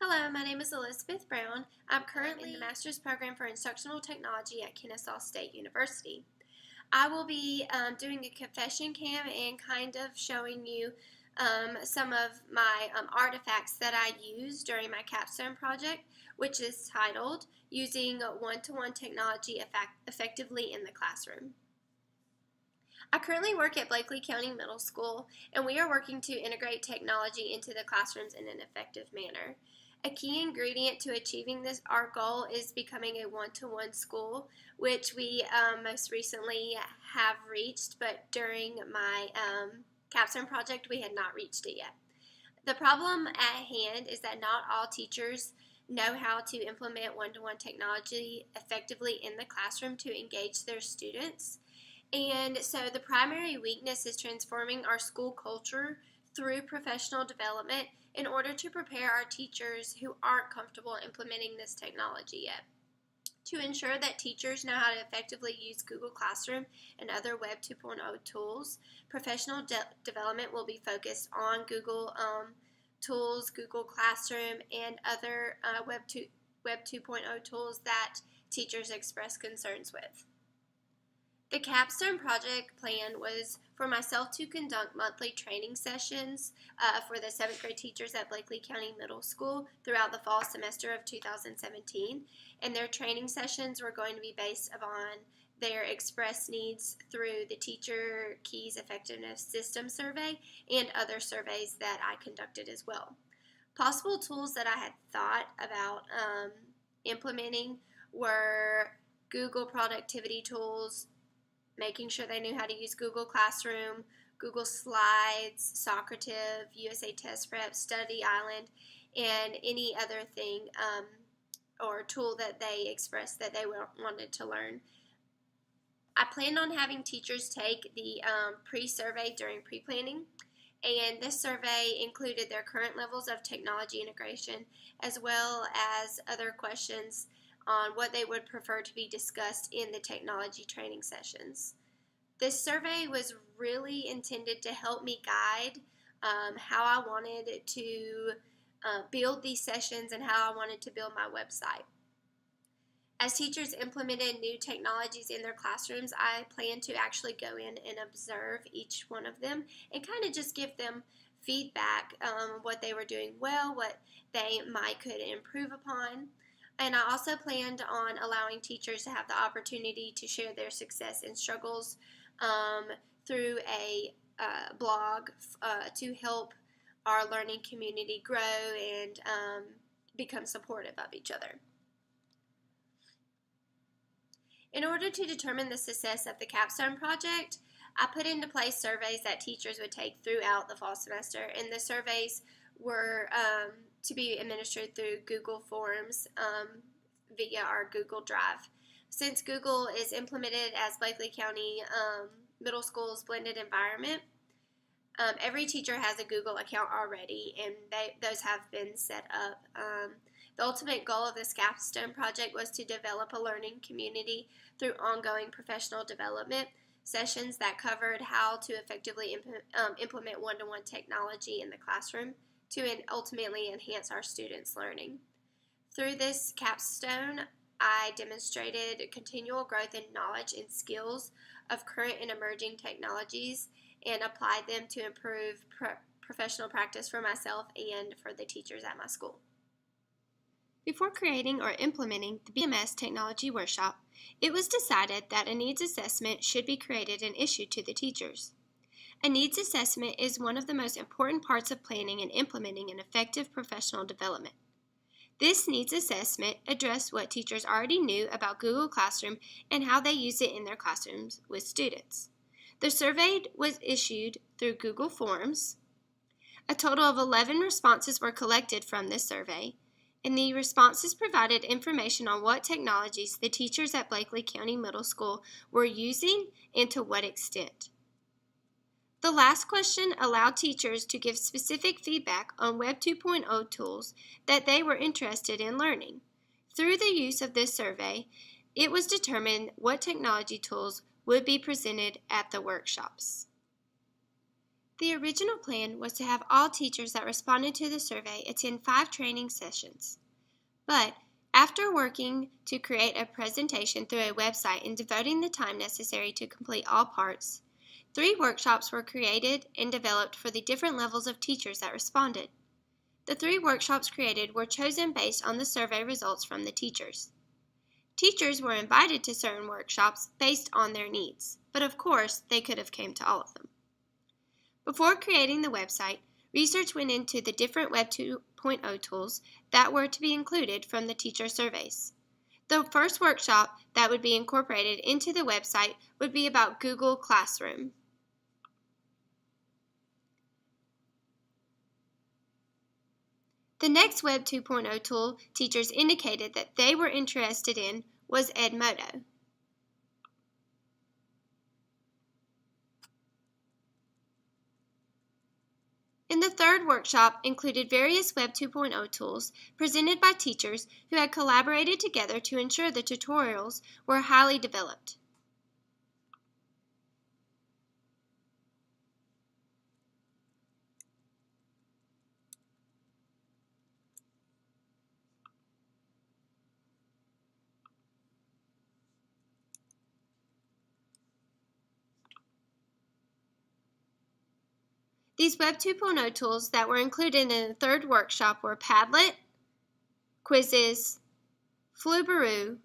Hello, my name is Elizabeth Brown. I'm currently in the Master's Program for Instructional Technology at Kennesaw State University. I will be doing a confession cam and kind of showing you some of my artifacts that I used during my CapStone project, which is titled Using One-to-One Technology Effectively in the Classroom. I currently work at Blakely County Middle School, and we are working to integrate technology into the classrooms in an effective manner. A key ingredient to achieving our goal is becoming a one-to-one school, which we most recently have reached, but during my CapStone project, we had not reached it yet. The problem at hand is that not all teachers know how to implement one-to-one technology effectively in the classroom to engage their students. And so the primary weakness is transforming our school culture through professional development in order to prepare our teachers who aren't comfortable implementing this technology yet. To ensure that teachers know how to effectively use Google Classroom and other Web 2.0 tools, professional development will be focused on Google tools, Google Classroom, and other Web 2.0 tools that teachers express concerns with. The CapStone project plan was for myself to conduct monthly training sessions for the 7th grade teachers at Blakely County Middle School throughout the fall semester of 2017. And their training sessions were going to be based upon their express needs through the Teacher Keys Effectiveness System Survey and other surveys that I conducted as well. Possible tools that I had thought about implementing were Google productivity tools, making sure they knew how to use Google Classroom, Google Slides, Socrative, USA Test Prep, Study Island, and any other thing or tool that they expressed that they wanted to learn. I planned on having teachers take the pre-survey during pre-planning, and this survey included their current levels of technology integration as well as other questions on what they would prefer to be discussed in the technology training sessions. This survey was really intended to help me guide how I wanted to build these sessions and how I wanted to build my website. As teachers implemented new technologies in their classrooms, I plan to actually go in and observe each one of them and kind of just give them feedback, what they were doing well, what they could improve upon. And I also planned on allowing teachers to have the opportunity to share their success and struggles through a blog to help our learning community grow and become supportive of each other. In order to determine the success of the CapStone project, I put into place surveys that teachers would take throughout the fall semester, and the surveys were to be administered through Google Forms via our Google Drive. Since Google is implemented as Blakely County Middle School's blended environment, every teacher has a Google account already, and those have been set up. The ultimate goal of this CapStone project was to develop a learning community through ongoing professional development sessions that covered how to effectively implement one-to-one technology in the classroom to ultimately enhance our students' learning. Through this capstone, I demonstrated continual growth in knowledge and skills of current and emerging technologies and applied them to improve professional practice for myself and for the teachers at my school. Before creating or implementing the BMS Technology Workshop, it was decided that a needs assessment should be created and issued to the teachers. A needs assessment is one of the most important parts of planning and implementing an effective professional development. This needs assessment addressed what teachers already knew about Google Classroom and how they use it in their classrooms with students. The survey was issued through Google Forms. A total of 11 responses were collected from this survey, and the responses provided information on what technologies the teachers at Blakely County Middle School were using and to what extent. The last question allowed teachers to give specific feedback on Web 2.0 tools that they were interested in learning. Through the use of this survey, it was determined what technology tools would be presented at the workshops. The original plan was to have all teachers that responded to the survey attend 5 training sessions. But after working to create a presentation through a website and devoting the time necessary to complete all parts, 3 workshops were created and developed for the different levels of teachers that responded. The 3 workshops created were chosen based on the survey results from the teachers. Teachers were invited to certain workshops based on their needs, but of course they could have came to all of them. Before creating the website, research went into the different Web 2.0 tools that were to be included from the teacher surveys. The first workshop that would be incorporated into the website would be about Google Classroom. The next Web 2.0 tool teachers indicated that they were interested in was Edmodo. And the third workshop included various Web 2.0 tools presented by teachers who had collaborated together to ensure the tutorials were highly developed. These Web 2.0 tools that were included in the third workshop were Padlet, Quizzes, Flubaroo,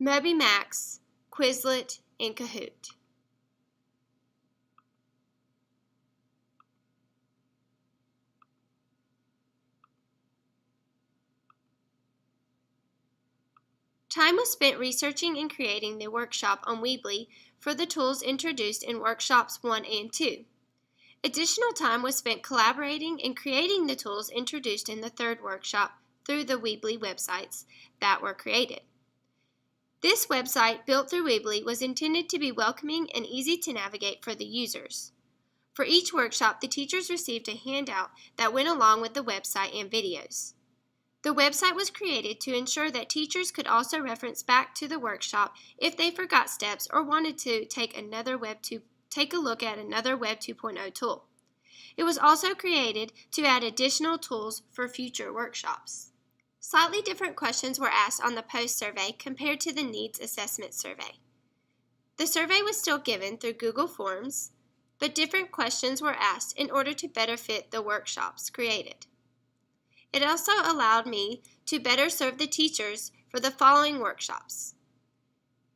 MobyMax, Quizlet, and Kahoot. Time was spent researching and creating the workshop on Weebly for the tools introduced in workshops 1 and 2. Additional time was spent collaborating and creating the tools introduced in the third workshop through the Weebly websites that were created. This website, built through Weebly, was intended to be welcoming and easy to navigate for the users. For each workshop, the teachers received a handout that went along with the website and videos. The website was created to ensure that teachers could also reference back to the workshop if they forgot steps or wanted to take a look at another Web 2.0 tool. It was also created to add additional tools for future workshops. Slightly different questions were asked on the post survey compared to the needs assessment survey. The survey was still given through Google Forms, but different questions were asked in order to better fit the workshops created. It also allowed me to better serve the teachers for the following workshops.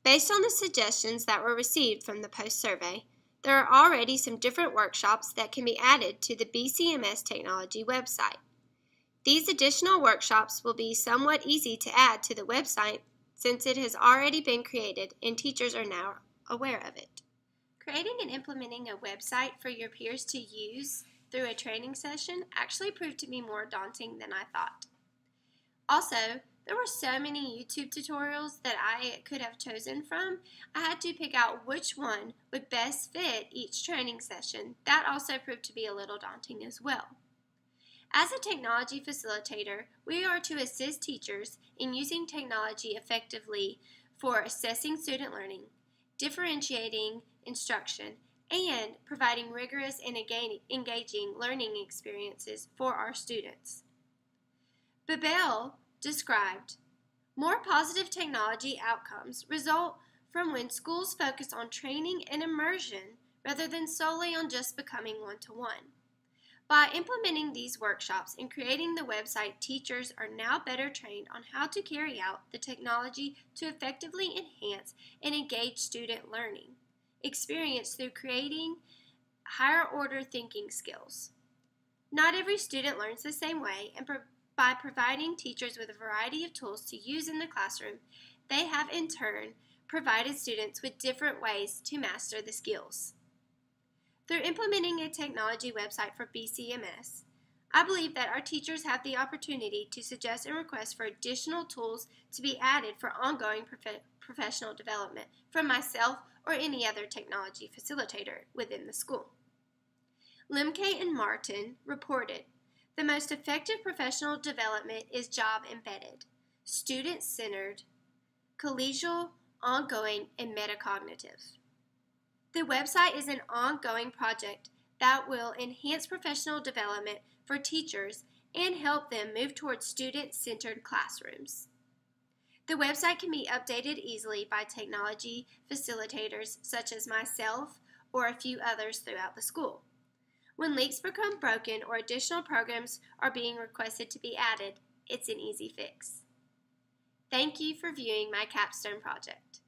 Based on the suggestions that were received from the post survey, there are already some different workshops that can be added to the BCMS Technology website. These additional workshops will be somewhat easy to add to the website since it has already been created and teachers are now aware of it. Creating and implementing a website for your peers to use through a training session actually proved to be more daunting than I thought. Also, there were so many YouTube tutorials that I could have chosen from. I had to pick out which one would best fit each training session. That also proved to be a little daunting as well. As a technology facilitator, we are to assist teachers in using technology effectively for assessing student learning, differentiating instruction, and providing rigorous and engaging learning experiences for our students. Babel described, more positive technology outcomes result from when schools focus on training and immersion rather than solely on just becoming one-to-one. By implementing these workshops and creating the website, teachers are now better trained on how to carry out the technology to effectively enhance and engage student learning experience through creating higher order thinking skills. Not every student learns the same way, and by providing teachers with a variety of tools to use in the classroom, they have in turn provided students with different ways to master the skills. Through implementing a technology website for BCMS, I believe that our teachers have the opportunity to suggest and request for additional tools to be added for ongoing professional development from myself or any other technology facilitator within the school. Lemke and Martin reported, the most effective professional development is job embedded, student-centered, collegial, ongoing, and metacognitive. The website is an ongoing project that will enhance professional development for teachers and help them move towards student-centered classrooms. The website can be updated easily by technology facilitators such as myself or a few others throughout the school. When links become broken or additional programs are being requested to be added, it's an easy fix. Thank you for viewing my CapStone project.